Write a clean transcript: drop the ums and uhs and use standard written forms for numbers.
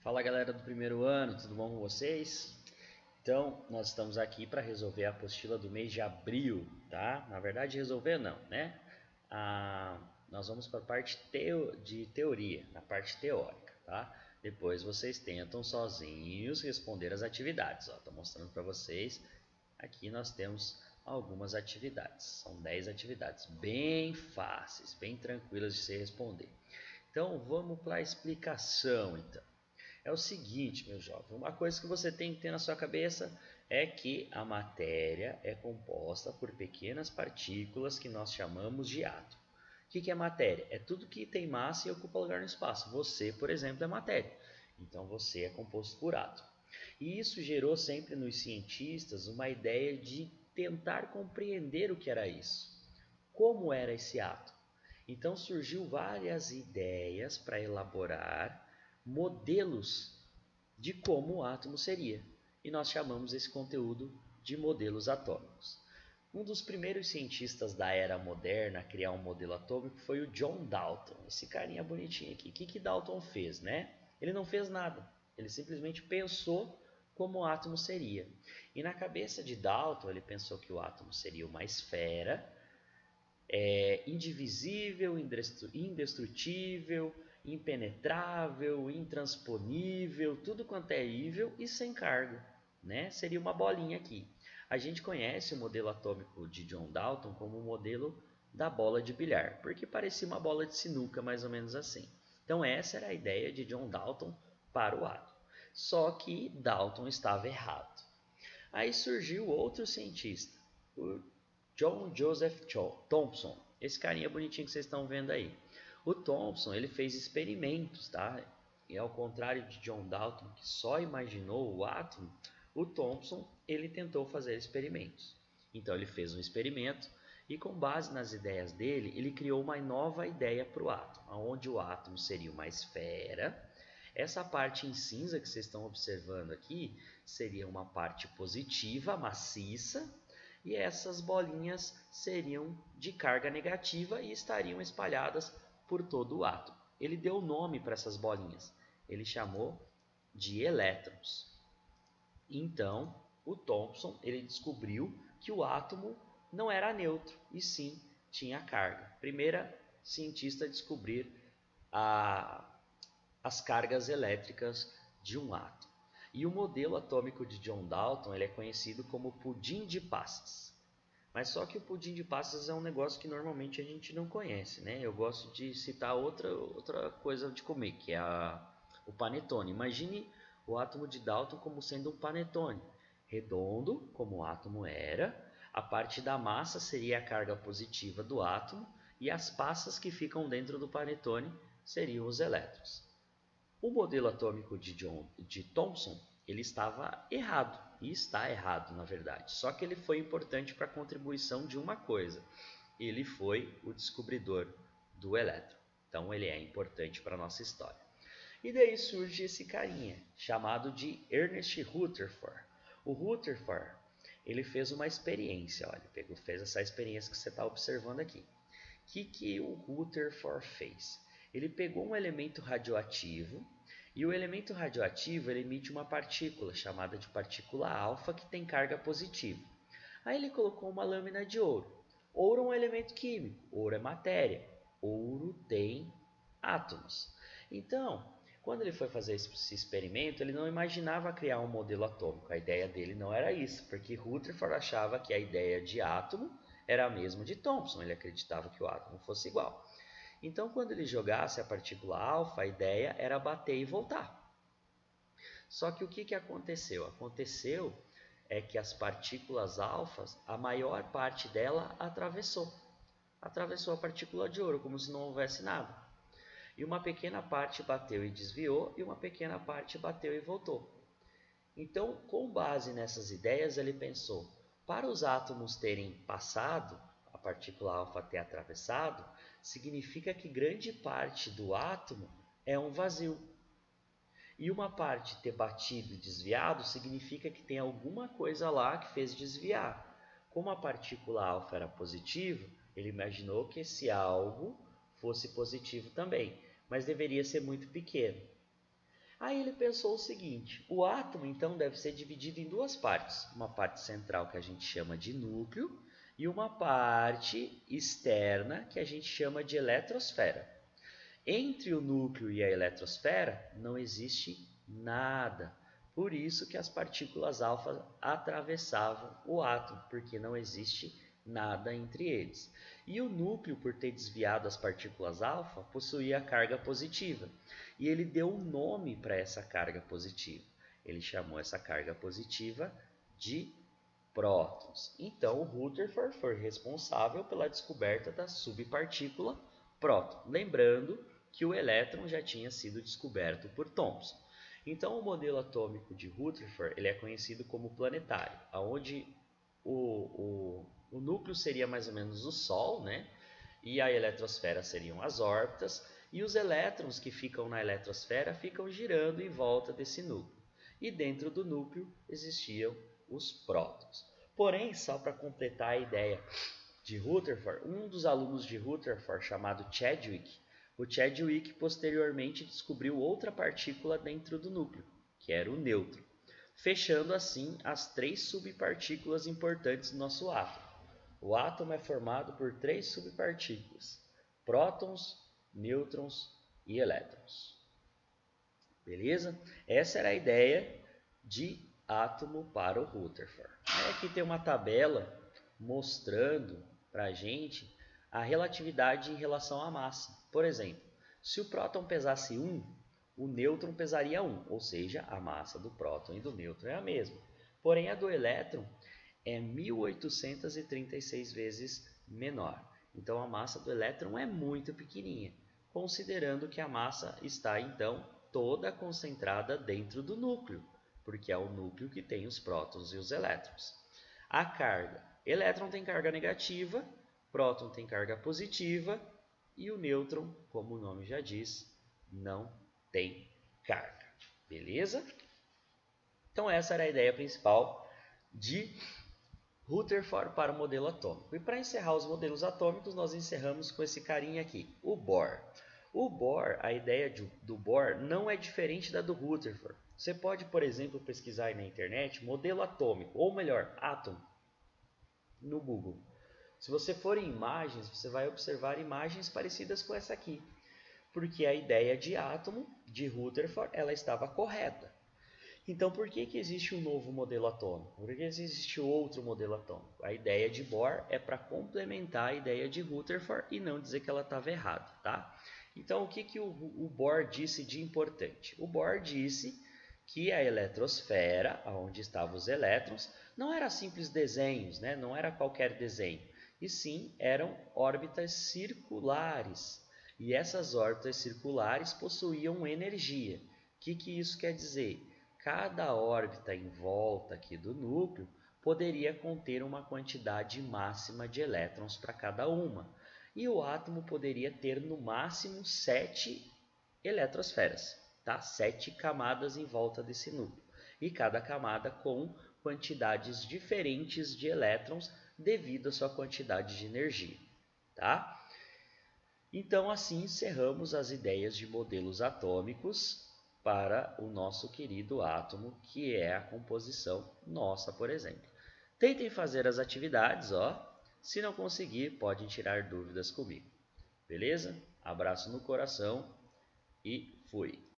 Fala galera do primeiro ano, tudo bom com vocês? Então, nós estamos aqui para resolver a apostila do mês de abril, tá? Na verdade, resolver não, né? Nós vamos para a parte de teoria, na parte teórica, tá? Depois vocês tentam sozinhos responder as atividades. Estou mostrando para vocês. Aqui nós temos algumas atividades. São 10 atividades, bem fáceis, bem tranquilas de se responder. Então, vamos para a explicação, então. É o seguinte, meu jovem, uma coisa que você tem que ter na sua cabeça é que a matéria é composta por pequenas partículas que nós chamamos de átomo. O que é matéria? É tudo que tem massa e ocupa lugar no espaço. Você, por exemplo, é matéria. Então você é composto por átomo. E isso gerou sempre nos cientistas uma ideia de tentar compreender o que era isso. Como era esse átomo? Então surgiu várias ideias para elaborar modelos de como o átomo seria, e nós chamamos esse conteúdo de modelos atômicos. Um dos primeiros cientistas da era moderna a criar um modelo atômico foi o John Dalton, esse carinha bonitinho aqui. O que Dalton fez, né? Ele não fez nada, ele simplesmente pensou como o átomo seria. E na cabeça de Dalton, ele pensou que o átomo seria uma esfera indivisível, indestrutível, impenetrável, intransponível, tudo quanto é ível e sem carga, né? Seria uma bolinha aqui. A gente conhece o modelo atômico de John Dalton como o modelo da bola de bilhar, porque parecia uma bola de sinuca, mais ou menos assim. Então essa era a ideia de John Dalton para o átomo. Só que Dalton estava errado. Aí surgiu outro cientista, o John Joseph Thomson, esse carinha bonitinho que vocês estão vendo aí. O Thomson, ele fez experimentos, tá? E ao contrário de John Dalton, que só imaginou o átomo, o Thomson, ele tentou fazer experimentos. Então ele fez um experimento e com base nas ideias dele, ele criou uma nova ideia para o átomo, onde o átomo seria uma esfera. Essa parte em cinza que vocês estão observando aqui seria uma parte positiva, maciça, e essas bolinhas seriam de carga negativa e estariam espalhadas por todo o átomo. Ele deu nome para essas bolinhas, ele chamou de elétrons. Então, o Thomson ele descobriu que o átomo não era neutro, e sim tinha carga. Primeira cientista a descobrir as cargas elétricas de um átomo. E o modelo atômico de John Dalton ele é conhecido como pudim de passas. Mas só que o pudim de passas é um negócio que normalmente a gente não conhece, né? Eu gosto de citar outra coisa de comer, que é o panetone. Imagine o átomo de Dalton como sendo um panetone. Redondo, como o átomo era, a parte da massa seria a carga positiva do átomo e as passas que ficam dentro do panetone seriam os elétrons. O modelo atômico de Thomson ele estava errado, e está errado na verdade, só que ele foi importante para a contribuição de uma coisa, ele foi o descobridor do elétron, então ele é importante para a nossa história. E daí surge esse carinha, chamado de Ernest Rutherford. O Rutherford ele fez uma experiência, olha, fez essa experiência que você está observando aqui. O que o Rutherford fez? Ele pegou um elemento radioativo e o elemento radioativo ele emite uma partícula chamada de partícula alfa que tem carga positiva. Aí ele colocou uma lâmina de ouro. Ouro é um elemento químico, ouro é matéria, ouro tem átomos. Então, quando ele foi fazer esse experimento, ele não imaginava criar um modelo atômico. A ideia dele não era isso, porque Rutherford achava que a ideia de átomo era a mesma de Thomson, ele acreditava que o átomo fosse igual. Então, quando ele jogasse a partícula alfa, a ideia era bater e voltar. Só que o que aconteceu? Aconteceu que as partículas alfas, a maior parte dela atravessou a partícula de ouro, como se não houvesse nada. E uma pequena parte bateu e desviou, e uma pequena parte bateu e voltou. Então, com base nessas ideias, ele pensou, para os átomos terem passado, a partícula alfa ter atravessado, significa que grande parte do átomo é um vazio. E uma parte ter batido e desviado significa que tem alguma coisa lá que fez desviar. Como a partícula alfa era positiva, ele imaginou que esse algo fosse positivo também, mas deveria ser muito pequeno. Aí ele pensou o seguinte: o átomo então deve ser dividido em duas partes, uma parte central que a gente chama de núcleo e uma parte externa que a gente chama de eletrosfera. Entre o núcleo e a eletrosfera não existe nada. Por isso que as partículas alfa atravessavam o átomo, porque não existe nada entre eles. E o núcleo, por ter desviado as partículas alfa, possuía carga positiva. E ele deu um nome para essa carga positiva. Ele chamou essa carga positiva de prótons. Então, o Rutherford foi responsável pela descoberta da subpartícula próton. Lembrando que o elétron já tinha sido descoberto por Thomson. Então, o modelo atômico de Rutherford ele é conhecido como planetário, onde o núcleo seria mais ou menos o Sol, né? E a eletrosfera seriam as órbitas, e os elétrons que ficam na eletrosfera ficam girando em volta desse núcleo. E dentro do núcleo existiam os prótons. Porém, só para completar a ideia de Rutherford, um dos alunos de Rutherford, chamado Chadwick, o Chadwick posteriormente descobriu outra partícula dentro do núcleo, que era o nêutron, fechando assim as três subpartículas importantes do nosso átomo. O átomo é formado por três subpartículas: prótons, nêutrons e elétrons. Beleza? Essa era a ideia de átomo para o Rutherford. Aí aqui tem uma tabela mostrando para a gente a relatividade em relação à massa. Por exemplo, se o próton pesasse 1, o nêutron pesaria 1, ou seja, a massa do próton e do nêutron é a mesma. Porém, a do elétron é 1836 vezes menor. Então, a massa do elétron é muito pequenininha, considerando que a massa está, então, toda concentrada dentro do núcleo, porque é o núcleo que tem os prótons e os elétrons. A carga: elétron tem carga negativa, próton tem carga positiva e o nêutron, como o nome já diz, não tem carga. Beleza? Então essa era a ideia principal de Rutherford para o modelo atômico. E para encerrar os modelos atômicos, nós encerramos com esse carinha aqui, o Bohr. O Bohr, a ideia do Bohr não é diferente da do Rutherford. Você pode, por exemplo, pesquisar aí na internet modelo atômico, ou melhor, átomo, no Google. Se você for em imagens, você vai observar imagens parecidas com essa aqui, porque a ideia de átomo de Rutherford ela estava correta. Então, por que existe um novo modelo atômico? Por que existe outro modelo atômico? A ideia de Bohr é para complementar a ideia de Rutherford e não dizer que ela estava errada, tá? Então, o que o Bohr disse de importante? O Bohr disse que a eletrosfera, onde estavam os elétrons, não era simples desenhos, né? Não era qualquer desenho, e sim eram órbitas circulares. E essas órbitas circulares possuíam energia. O que isso quer dizer? Cada órbita em volta aqui do núcleo poderia conter uma quantidade máxima de elétrons para cada uma. E o átomo poderia ter no máximo 7 eletrosferas, tá? 7 camadas em volta desse núcleo. E cada camada com quantidades diferentes de elétrons devido à sua quantidade de energia, tá? Então assim encerramos as ideias de modelos atômicos para o nosso querido átomo, que é a composição nossa, por exemplo. Tentem fazer as atividades, ó. Se não conseguir, podem tirar dúvidas comigo. Beleza? Abraço no coração e fui!